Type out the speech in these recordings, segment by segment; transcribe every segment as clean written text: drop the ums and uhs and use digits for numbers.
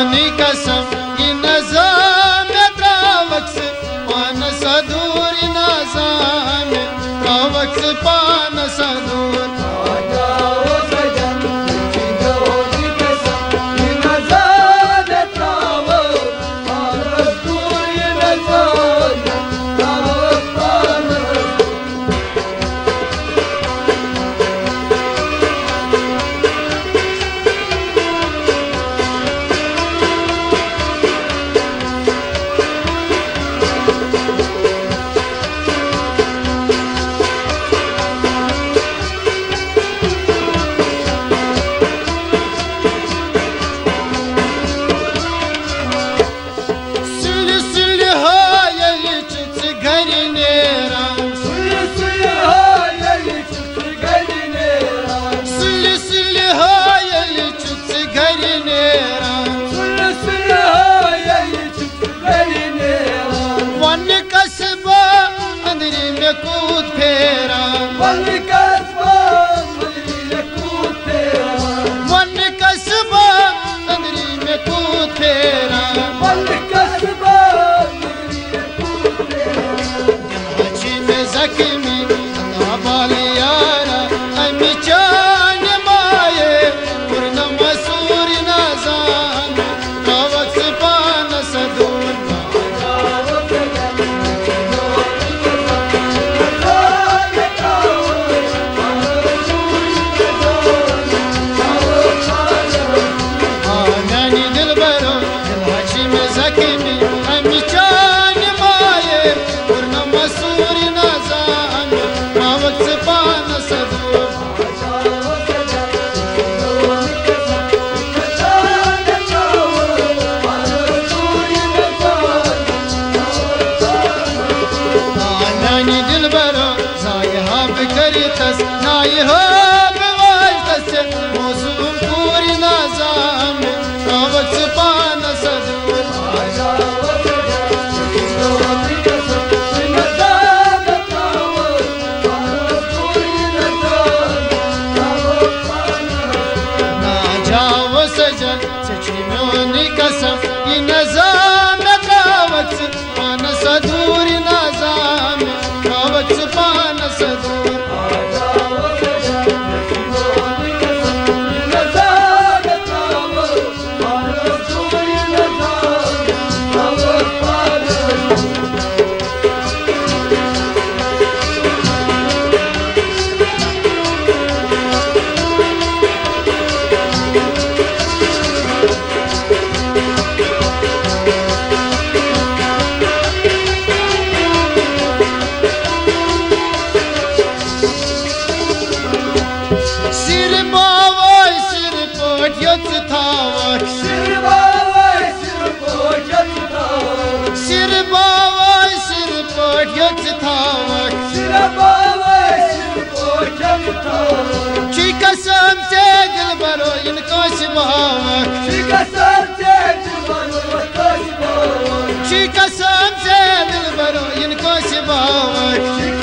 चचिमोनी कसम ये नज़ाम त्रावक्स पान सदूर नज़ाम त्रावक्स पान सदूर कूद फेरा वन कसबा अंदरी में कूद फेरा दिमाची में जख्मी बाली यारा अमी चान माये पूर्ण मसूर नज़ाम त्रावक्स पान सदूर चचिमोनी कसम ये नज़ाम त्रावक्स पान सदूर नज़ाम त्रावक्स पान सदूर ची कसम से दिल बरो इनको सिबावक ची कसम से दिल बरो इनको सिबावक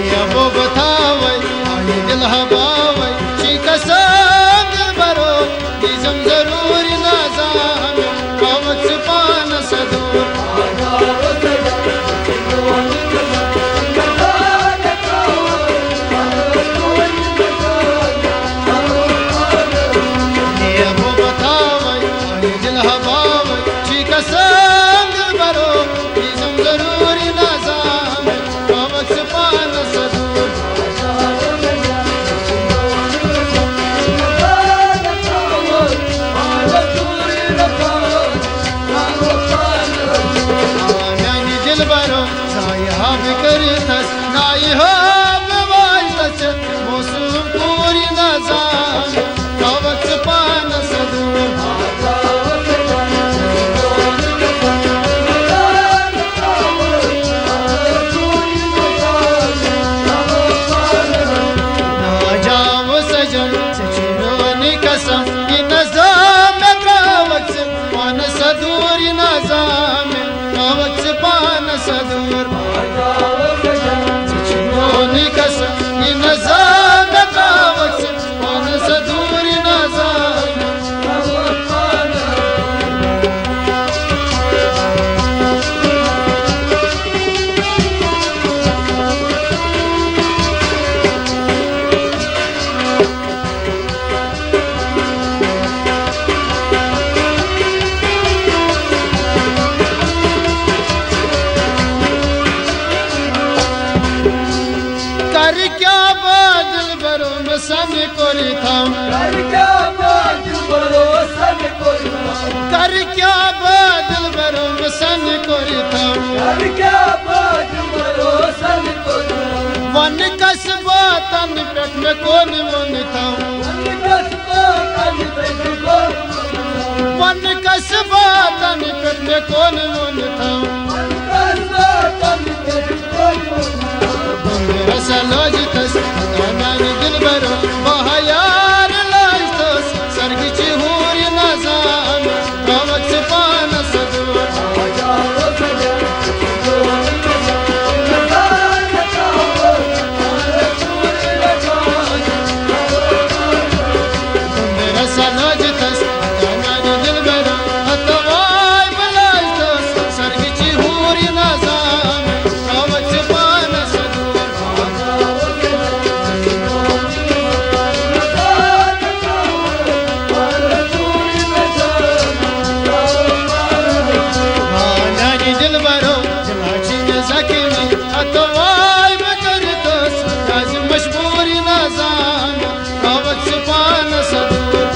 ये वो बतावे आए दिल हवावे ची कसम दिल बरो निज़म जरूरी नज़ाम त्रावक्स पान सदूर चचिमोनी कसम ये नज़ाम त्रावक्स पान सदूर नज़ाम थाम कर क्या बादल भरोसन कोई कर क्या बादल भरोसन कोई थाम कर क्या बादल भरोसन कोई वन कस बातन पेट में कौन मन थाम वन कस बातन पेट में कौन मन थाम रसलोज तस नान दिल भरो बहायार लाज तस सरगिच हूर नजाम कवच पान सदवा रसलोज तस नान दिल भरो हतवाय बलाज तस सरगिच हूर नजाम कवच पान सदवा दिल भरो जखमी अतवाय बकर तस राज मशहूर नजाम कवच पान सदूर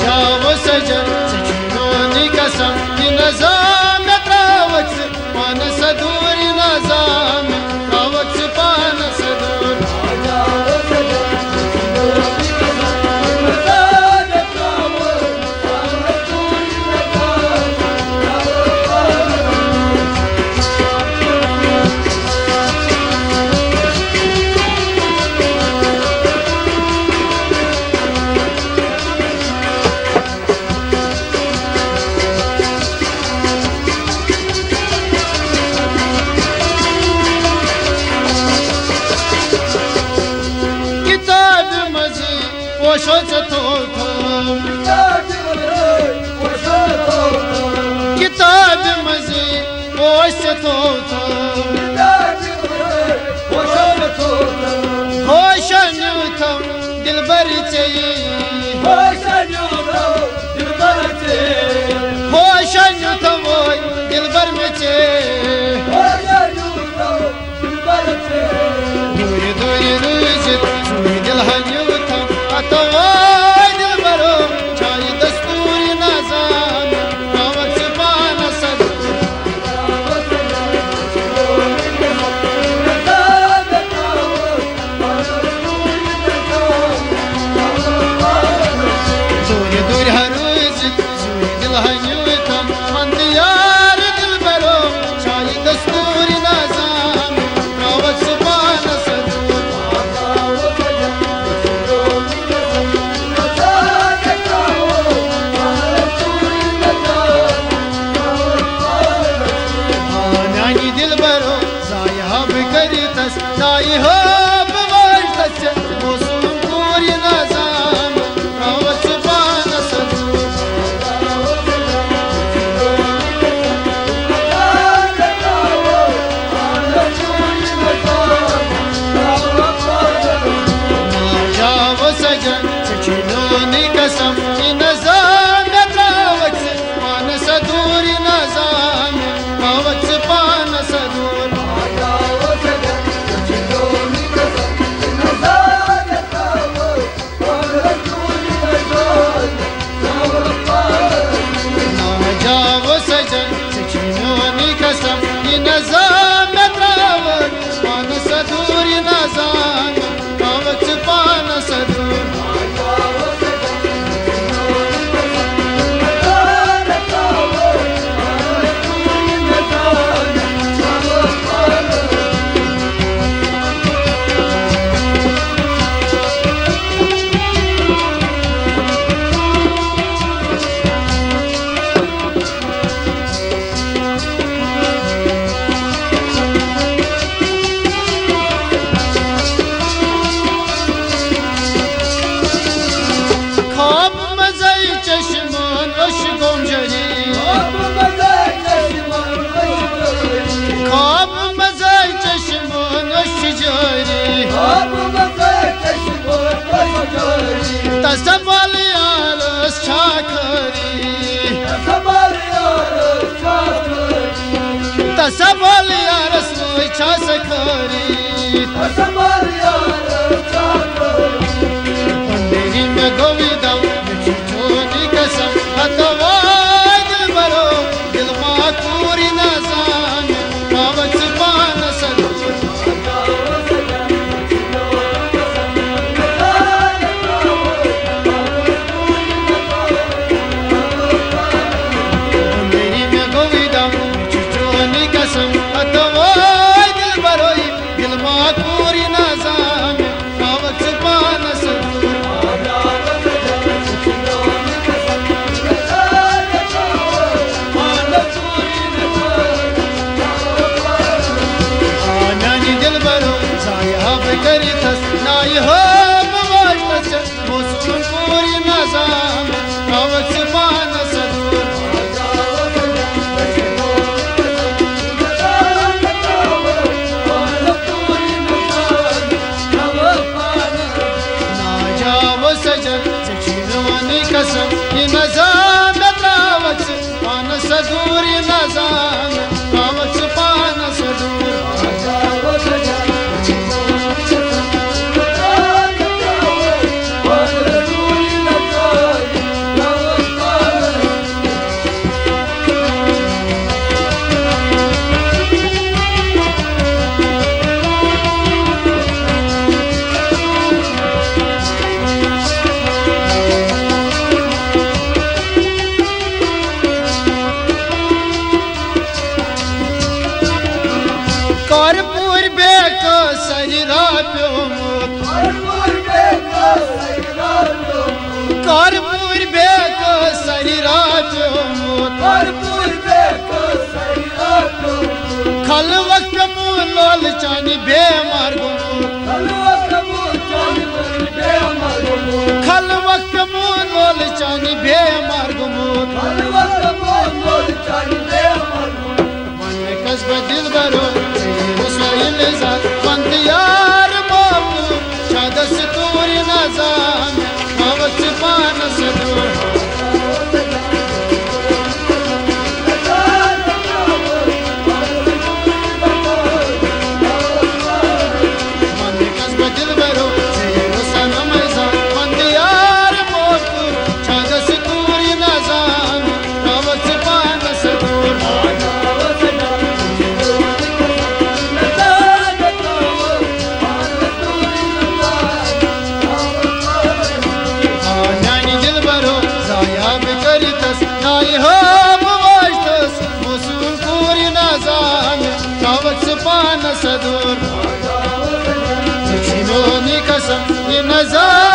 जाओ सजन सचिनोनी कसम नजाम कवच पान सदूर नजाम कवच पान सदूर किताब मजी पोशो चतो किताब मजी पोश चतो होशन थम दिल भर चाहिए होशन थम दिल भर में दूर दूर रुजित दिल हन्यू थम अतवाय दिल भरो चाय दस्तूर नजाम कवच पान सदूर दूर दूर रुजित दिल हन्यू थम अंदियार दिल भरो चाय दस्तूर नजाम कवच पान सदूर नानी दिल भरो सायाब करी तस नाई हो बवार तस मौसम पूरी नजाम कवच पान सदूर जाओ सजन सचिनोनी कसम नजाम कवच पान सदूर नजाम कवच पान सदूर कसबल यारस वो छास खरी पंडेरी में गोविंदम छोनी कसम हतवा दिल बरो दिल मां पूरी न जान कावच पान सदूर पंडेरी में गोविंदम छोनी कसम हतवा दिल बरो दिल मां पूरी न जान कावच पान सदूर करितस नाय हो बवाटस मोसुन पूरी नजाम कावच पान सदूर ना जाओ सजन चिनवानी कसम ये नजाम कावच पान सदूर नजाम कावच पान सदूर कर्पूर बेक सहिरा प्यो मोत कर्पूर बेक सहिरा प्यो मोत खल वक्त लोल चानी बेमार गोमोत खल वक्त लोल चानी बेमार गोमोत मन कसब दिल बरो पंत यार बाबू शादस तूरी नजाम कावच पान सदूर मन कसब दिल बरो सनम पंत यार बाबू शादस तूरी नजाम कावच पान सदूर नाय हो बवाटस मोसुन पूरी नजाम कावच पान सदूर चिनोनी कसम ये नजाम